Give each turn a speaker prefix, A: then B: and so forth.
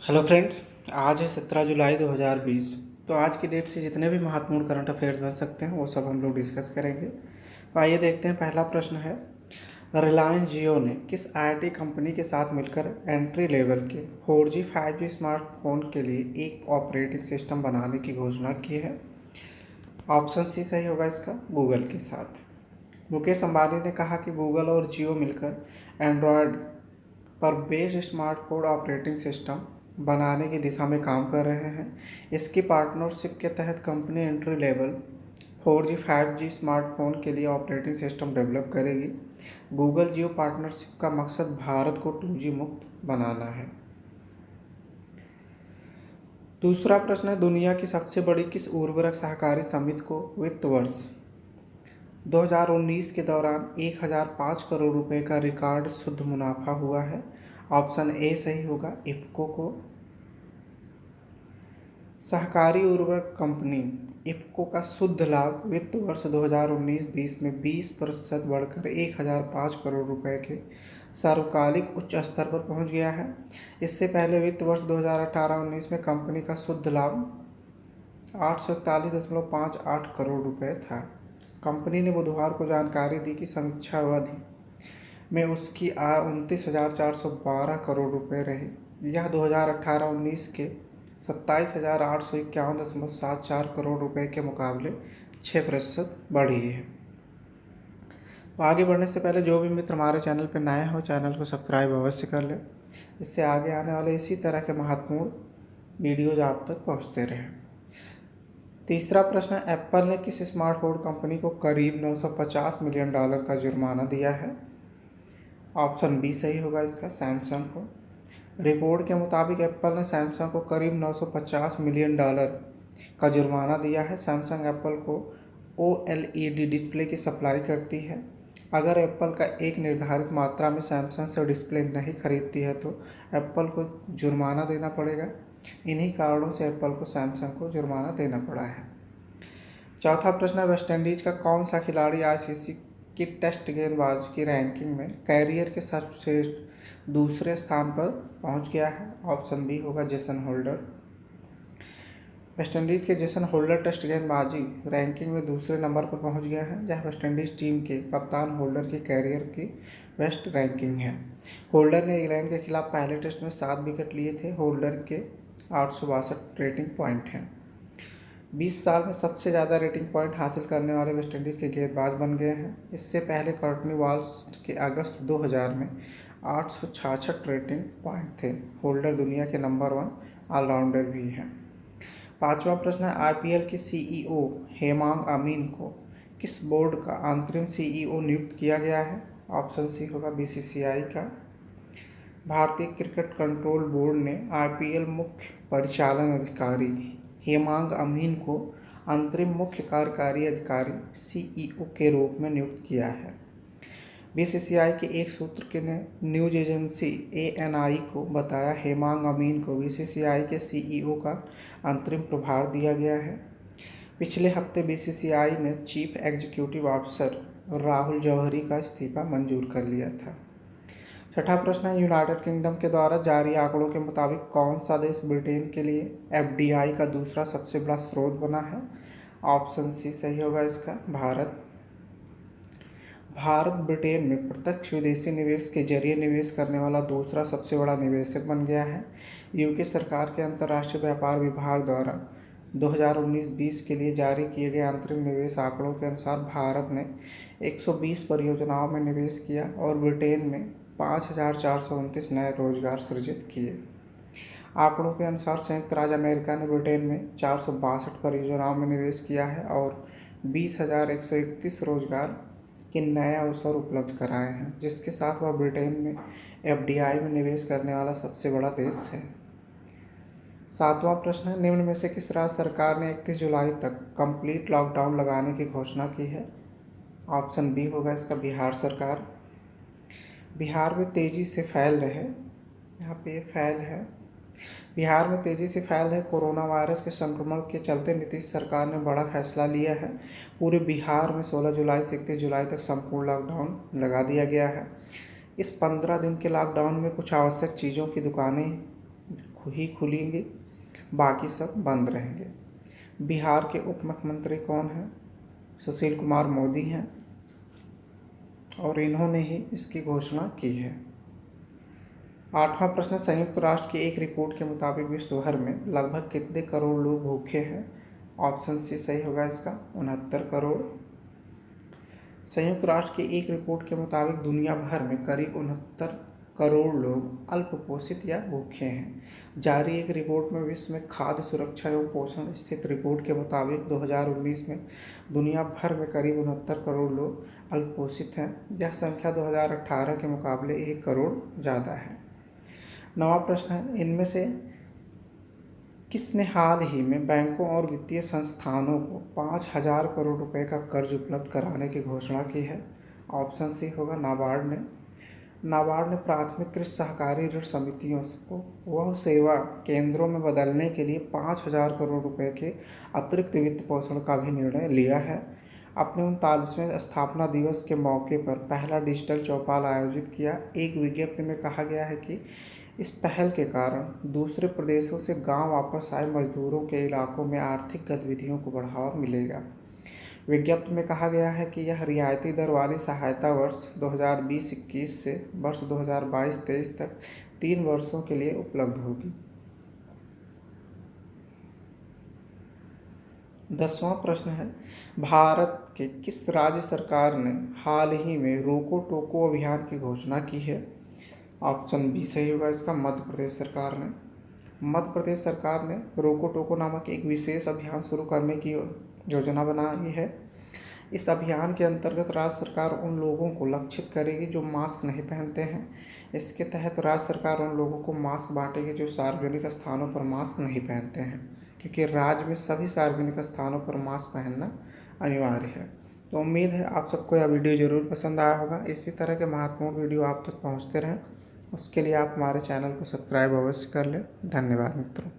A: Hello friends. आज है 17 जुलाई 2020। तो आज की डेट से जितने भी महत्वपूर्ण करंट अफेयर्स बन सकते हैं वो सब हम लोग डिस्कस करेंगे। तो आइए देखते हैं। पहला प्रश्न है, रिलायंस जियो ने किस आईटी कंपनी के साथ मिलकर एंट्री लेवल के 4G 5G स्मार्टफोन के लिए एक ऑपरेटिंग सिस्टम बनाने की घोषणा की है? ऑप्शन सी सही होगा इसका, गूगल के साथ। मुकेश अंबानी ने कहा कि गूगल और जियो मिलकर एंड्रॉयड पर बेस्ड स्मार्टफोन ऑपरेटिंग सिस्टम बनाने की दिशा में काम कर रहे हैं। इसकी पार्टनरशिप के तहत company entry level 4G 5G smartphone के लिए ऑपरेटिंग सिस्टम डेवलप करेगी। गूगल जियो पार्टनरशिप का मकसद भारत को 2G मुक्त बनाना है। दूसरा प्रश्न है, दुनिया की सबसे बड़ी किस उर्वरक सहकारी समिति को वित्त वर्ष 2019 के दौरान 1005 करोड़ रुपए का रिकॉर्ड शुद्ध मुनाफा हुआ है? ऑप्शन ए सही होगा, इफ्को को। सहकारी उर्वरक कंपनी इफ्को का शुद्ध लाभ वित्त वर्ष 2019-20 में 20% बढ़कर 1005 करोड़ रुपए के सार्वकालिक उच्च स्तर पर पहुंच गया है। इससे पहले वित्त वर्ष 2018-19 में कंपनी का शुद्ध लाभ 841.58 करोड़ रुपए था। कंपनी ने बुधवार को जानकारी दी कि समीक्षा अवधि में उसकी आय 29,412 करोड़ रुपए रही। यह 2018-19 के 27,851.74 करोड़ रुपए के मुकाबले 6% बढ़ी है। तो आगे बढ़ने से पहले जो भी मित्र हमारे चैनल पर नए हो, चैनल को सब्सक्राइब अवश्य कर लें। इससे आगे आने वाले इसी तरह के महत्वपूर्ण वीडियोज आप तक पहुंचते रहें। तीसरा प्रश्न, एप्पल ने किस स्मार्टफोन कंपनी को करीब $950 मिलियन का जुर्माना दिया है? ऑप्शन बी सही होगा इसका, सैमसंग को। रिपोर्ट के मुताबिक एप्पल ने सैमसंग को करीब $950 मिलियन का जुर्माना दिया है। सैमसंग एप्पल को OLED डिस्प्ले की सप्लाई करती है। अगर एप्पल का एक निर्धारित मात्रा में सैमसंग से डिस्प्ले नहीं खरीदती है तो एप्पल को जुर्माना देना पड़ेगा। इन्हीं कारणों से एप्पल को सैमसंग को जुर्माना देना पड़ा है। चौथा प्रश्न, वेस्टइंडीज का कौन सा खिलाड़ी ICC की टेस्ट गेंदबाज की रैंकिंग में कैरियर के सर्वश्रेष्ठ दूसरे स्थान पर पहुंच गया है? ऑप्शन बी होगा, जेसन होल्डर। वेस्टइंडीज के जेसन होल्डर टेस्ट गेंदबाजी रैंकिंग में दूसरे नंबर पर पहुंच गया है, जहां वेस्टइंडीज टीम के कप्तान होल्डर की कैरियर की बेस्ट रैंकिंग है। होल्डर ने इंग्लैंड के खिलाफ पहले टेस्ट में 7 विकेट लिए थे। होल्डर के 862 रेटिंग पॉइंट हैं। 20 साल में सबसे ज़्यादा रेटिंग पॉइंट हासिल करने वाले वेस्टइंडीज़ के गेंदबाज बन गए हैं। इससे पहले कर्टनी वॉल्श के अगस्त 2000 में 866 रेटिंग पॉइंट थे। होल्डर दुनिया के नंबर 1 ऑलराउंडर भी हैं। पांचवा प्रश्न है, IPL की CEO हेमांग अमीन को किस बोर्ड का अंतरिम CEO नियुक्त किया गया है? ऑप्शन सी होगा, BCCI का। भारतीय क्रिकेट कंट्रोल बोर्ड ने IPL मुख्य परिचालन अधिकारी हेमांग अमीन को अंतरिम मुख्य कार्यकारी अधिकारी CEO के रूप में नियुक्त किया है। BCCI के एक सूत्र ने न्यूज एजेंसी ANI को बताया, हेमांग अमीन को BCCI के CEO का अंतरिम प्रभार दिया गया है। पिछले हफ्ते BCCI ने चीफ एग्जीक्यूटिव ऑफिसर राहुल जौहरी का इस्तीफा मंजूर कर लिया था। छठा प्रश्न है, यूनाइटेड किंगडम के द्वारा जारी आंकड़ों के मुताबिक कौन सा देश ब्रिटेन के लिए FDI का दूसरा सबसे बड़ा स्रोत बना है? ऑप्शन सी सही होगा इसका, भारत। भारत ब्रिटेन में प्रत्यक्ष विदेशी निवेश के जरिए निवेश करने वाला दूसरा सबसे बड़ा निवेशक बन गया है। UK सरकार के अंतर्राष्ट्रीय व्यापार विभाग द्वारा 2019-20 के लिए जारी किए गए अंतरिम निवेश आंकड़ों के अनुसार भारत ने 120 परियोजनाओं में निवेश किया और ब्रिटेन में 5,429 नए रोजगार सृजित किए। आंकड़ों के अनुसार संयुक्त राज्य अमेरिका ने ब्रिटेन में 462 परियोजनाओं में निवेश किया है और 20,131 रोजगार के नए अवसर उपलब्ध कराए हैं, जिसके साथ वह ब्रिटेन में FDI में निवेश करने वाला सबसे बड़ा देश है। सातवां प्रश्न है, निम्न में से किस राज्य सरकार ने 31 जुलाई तक कंप्लीट लॉकडाउन लगाने की घोषणा की है? ऑप्शन बी होगा इसका, बिहार सरकार। बिहार में तेज़ी से फैल रहे, यहाँ पे फैल है, बिहार में तेज़ी से फैल रहे कोरोना वायरस के संक्रमण के चलते नीतीश सरकार ने बड़ा फैसला लिया है। पूरे बिहार में 16 जुलाई से 31 जुलाई तक संपूर्ण लॉकडाउन लगा दिया गया है। इस 15 दिन के लॉकडाउन में कुछ आवश्यक चीज़ों की दुकानें ही खुलेंगे, बाकी सब बंद रहेंगे। बिहार के उप मुख्यमंत्री कौन हैं? सुशील कुमार मोदी हैं और इन्होंने ही इसकी घोषणा की है। 8वां प्रश्न, संयुक्त राष्ट्र की एक रिपोर्ट के मुताबिक विश्व भर में लगभग कितने करोड़ लोग भूखे हैं? ऑप्शन सी सही होगा इसका, 69 करोड़। संयुक्त राष्ट्र की एक रिपोर्ट के मुताबिक दुनिया भर में करीब 69 करोड़ लोग अल्पपोषित या भूखे हैं। जारी एक रिपोर्ट में विश्व में खाद्य सुरक्षा एवं पोषण स्थित रिपोर्ट के मुताबिक 2019 में दुनिया भर में करीब 69 करोड़ लोग अल्पपोषित हैं। यह संख्या 2018 के मुकाबले 1 करोड़ ज़्यादा है। 9वां प्रश्न है, इनमें से किसने हाल ही में बैंकों और वित्तीय संस्थानों को 5,000 करोड़ रुपए का कर्ज उपलब्ध कराने की घोषणा की है? ऑप्शन सी होगा, नाबार्ड ने। नाबार्ड ने प्राथमिक कृषि सहकारी ऋण समितियों को वह सेवा केंद्रों में बदलने के लिए 5,000 करोड़ रुपए के अतिरिक्त वित्त पोषण का भी निर्णय लिया है। अपने 39वें स्थापना दिवस के मौके पर पहला डिजिटल चौपाल आयोजित किया। एक विज्ञप्ति में कहा गया है कि इस पहल के कारण दूसरे प्रदेशों से गांव वापस आए मजदूरों के इलाकों में आर्थिक गतिविधियों को बढ़ावा मिलेगा। विज्ञप्ति में कहा गया है कि यह रियायती दर वाली सहायता वर्ष 2020-21 से वर्ष 2022-23 तक 3 वर्षों के लिए उपलब्ध होगी। 10वां प्रश्न है, भारत के किस राज्य सरकार ने हाल ही में रोको टोको अभियान की घोषणा की है? ऑप्शन बी सही होगा इसका, मध्य प्रदेश सरकार ने। मध्य प्रदेश सरकार ने रोको टोको नामक एक विशेष अभियान शुरू करने की योजना बनाई है। इस अभियान के अंतर्गत राज्य सरकार उन लोगों को लक्षित करेगी जो मास्क नहीं पहनते हैं। इसके तहत राज्य सरकार उन लोगों को मास्क बांटेगी जो सार्वजनिक स्थानों पर मास्क नहीं पहनते हैं, क्योंकि राज्य में सभी सार्वजनिक स्थानों पर मास्क पहनना अनिवार्य है। तो उम्मीद है आप सबको यह वीडियो ज़रूर पसंद आया होगा। इसी तरह के महत्वपूर्ण वीडियो आप तक पहुँचते रहें, उसके लिए आप हमारे चैनल को सब्सक्राइब अवश्य कर लें। धन्यवाद मित्रों।